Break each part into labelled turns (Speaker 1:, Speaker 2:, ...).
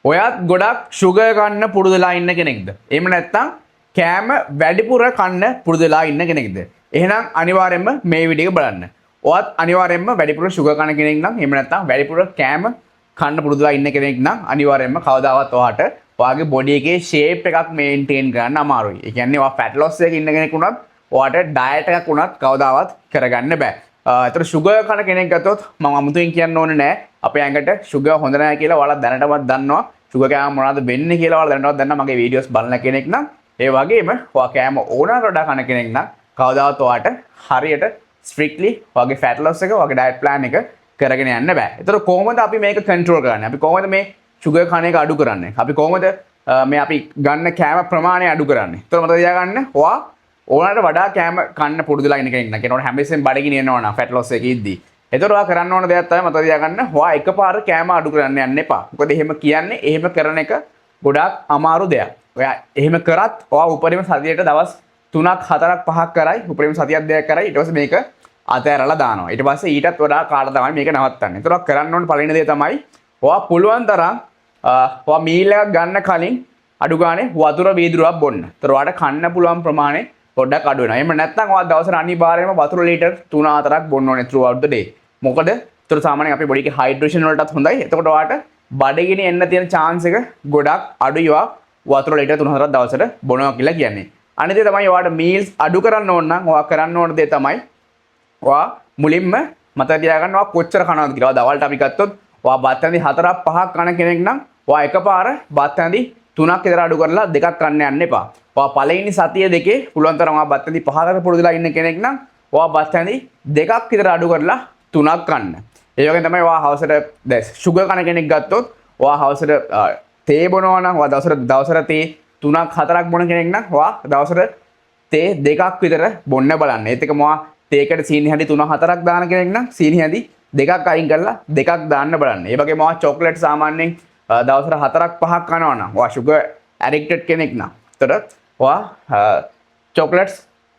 Speaker 1: ඔයත් ගොඩක් ෂුගර් කන්න පුරුදු වෙලා ඉන්න කෙනෙක්ද? එහෙම නැත්නම් කෑම වැඩිපුර කන්න පුරුදු වෙලා ඉන්න කෙනෙක්ද? එහෙනම් අනිවාර්යයෙන්ම මේ වීඩියෝ එක බලන්න. ඔයත් අනිවාර්යයෙන්ම වැඩිපුර ෂුගර් කන කෙනෙක් නම් එහෙම නැත්නම් වැඩිපුර කෑම කන්න පුරුදු වෙලා ඉන්න කෙනෙක් නම් අනිවාර්යයෙන්ම කවදාවත් ඔයාට ඔයාගේ බොඩි එකේ ෂේප් එකක් මේන්ටේන් කරන්න අමාරුයි. ඒ කියන්නේ ඔයා ෆැට් ලොස් එකක ඉන්න කෙනෙක් වුණත් ඔයාට ඩයට් එකක් වුණත් කවදාවත් කරගන්න බෑ. ඒතර ෂුගර් කන කෙනෙක් ගත්තොත් මම අමුතුවෙන් කියන්න ඕනේ නෑ අපේ ඇඟට ෂුගර් හොඳ නැහැ කියලා ඔයාලා දැනටවත් දන්නවා. ෂුගර් කෑම මොනවද වෙන්නේ කියලා ඔයාලා දැනටවත් දන්නවා මගේ වීඩියෝස් බලන කෙනෙක් නම්. ඒ වගේම ඔයා කෑම ඕනකට වඩා කන කෙනෙක් නම් කවදාවත් ඔයාට හරියට ස්ට්‍රික්ට්ලි ඔයාගේ ෆැට් ලොස් එක ඔයාගේ ඩයට් ප්ලෑන් එක කරගෙන යන්න බෑ. ඒතර කොහොමද අපි මේක කන්ට්‍රෝල් කරන්නේ? අපි කොහොමද මේ ෂුගර් කන එක අඩු කරන්නේ? අපි කොහොමද මේ අපි ගන්න කෑම ප්‍රමාණය අඩු කරන්නේ? ඒතර මතක තියාගන්න ඔයා ඕනකට වඩා කෑම කන්න පුරුදුලා ඉන්න කෙනෙක් නම් කියනවනේ හැම වෙලෙම බඩගිනි එනවා නම් ෆැට් ලොස් එකේ ඉද්දි. ඒතර ඔයා කරන්න ඕන දෙයක් තමයි මතක තියාගන්න ඔයා එකපාර කෑම අඩු කරන්න යන්න එපා. මොකද එහෙම කියන්නේ එහෙම කරන එක ගොඩාක් අමාරු දෙයක්. ඔයා එහෙම කරත් ඔයා උපරිම සතියට දවස් 3ක් 4ක් 5ක් කරයි උපරිම සතියක් දෙකක් කරයි ඊට පස්සේ මේක අතහැරලා දානවා. ඊට පස්සේ ඊටත් වඩා කාට තමයි මේක නවත්තන්නේ. ඒතර කරන්න ඕන පළවෙනි දේ තමයි ඔයා පුළුවන් තරම් ඔයා මීල් එකක් ගන්න කලින් අඩු ගානේ වතුර වීදුරුවක් බොන්න. ඒතර ඔයාට කන්න පුළුවන් ප්‍රමාණය පොඩ්ඩක් අඩු වෙනවා. එහෙම නැත්නම් ඔයා දවසට අනිවාර්යයෙන්ම වතුර ලීටර් 3-4ක් බොන්න ඕනේ throughout the day. මොකද ඒතර සාමාන්‍යයෙන් අපේ බොඩි එකේ හයිඩ්‍රේෂන් වලටත් හොඳයි. එතකොට ඔයාට බඩගිනි එන්න තියෙන chance එක ගොඩක් අඩුයි ඔයා වතුර ලීටර් 3-4ක් දවසට බොනවා කියලා කියන්නේ. අනිත් දේ තමයි ඔයාට meals අඩු කරන්න ඕන නම් ඔයා කරන්න ඕන දේ තමයි ඔයා මුලින්ම මතක තියාගන්න ඔයා කොච්චර කනවද කියලා. ඔයා දවල්ට අපි ගත්තොත් ඔයා බත් ඇඳි 4-5ක් කන කෙනෙක් නම් ඔයා එකපාර බත් ඇඳි 3ක් විතර අඩු කරලා 2ක් කන්න යන්න එපා. ඔයා පළවෙනි සතිය දෙකේ පුළුවන් තරම් ඔයා බත් ඇඳි 5කට පුරුදුලා ඉන්න කෙනෙක් නම් ඔයා බත් ඇඳි 2ක් විතර අඩු කරලා 3ක් කන්න. ඒ වගේම තමයි ඔයා හවසට දැන් ෂුගර් කන කෙනෙක් ගත්තොත් ඔයා හවසට තේ බොනවා නම් ඔයා දවසට තේ 3ක් 4ක් බොන කෙනෙක් නම් ඔයා දවසට තේ 2ක් විතර බොන්න බලන්න. ඒත් එකම ඔයා තේකට සීනි හැඳි 3-4ක් දාන කෙනෙක් නම් සීනි හැඳි 2ක් අයින් කරලා 2ක් දාන්න බලන්න. ඒ වගේම ඔයා චොක්ලට් සාමාන්‍යයෙන් දවසට 4ක් 5ක් කනවා නම් ඔයා ෂුගර් ඇඩික්ටඩ් කෙනෙක් නම් එතකොට ඔයා චොක්ලට්ස්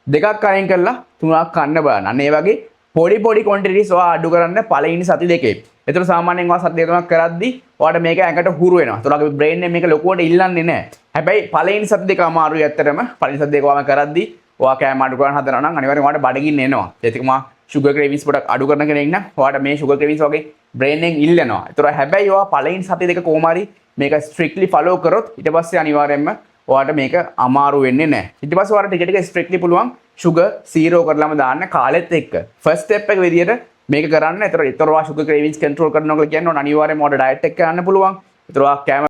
Speaker 1: 2ක් අයින් කරලා 3ක් කන්න බලන්න. අන්න ඒ වගේ පොඩි ක්වොන්ටිටිස් ඔයා අඩු කරන්න පළවෙනි සති දෙකේ. ඒතර සාමාන්‍යයෙන් ඔයා සති දෙක තුනක් කරද්දි ඔයාට මේක ඇඟට හුරු වෙනවා. ඒතර ඔයාගේ බ්‍රේන් එක මේක ලොකුවට ඉල්ලන්නේ නැහැ. හැබැයි පළවෙනි සති දෙක අමාරුයි ඇත්තටම. පළවෙනි සති දෙක ඔයාම කරද්දි ඔයා කෑම අඩු කරන්න හදනවා නම් අනිවාර්යෙන් ඔයාට බඩගින්න එනවා. ඒත් මා sugar cravings පොඩක් අඩු කරන කෙනෙක් නම් ඔයාට මේ sugar cravings වගේ brain එකෙන් ඉල්ලනවා. ඒතර හැබැයි ඔයා පළවෙනි සති දෙක කොහොම හරි මේක strictly follow කරොත් ඊට පස්සේ අනිවාර්යෙන්ම ඔයාට මේක අමාරු වෙන්නේ නැහැ. ඊට පස්සේ ඔයාට ටික ටික strictly පුළුවන් sugar 0 කරලාම දාන්න කාලෙත් එක්ක. first step එක විදියට මේක කරන්න. ඒතර ඔයා sugar cravings control කරනවා කියලා කියන්නේ අනිවාර්යෙන්ම ඔයාට diet එක යන්න පුළුවන්. ඒතර ඔයා කෑම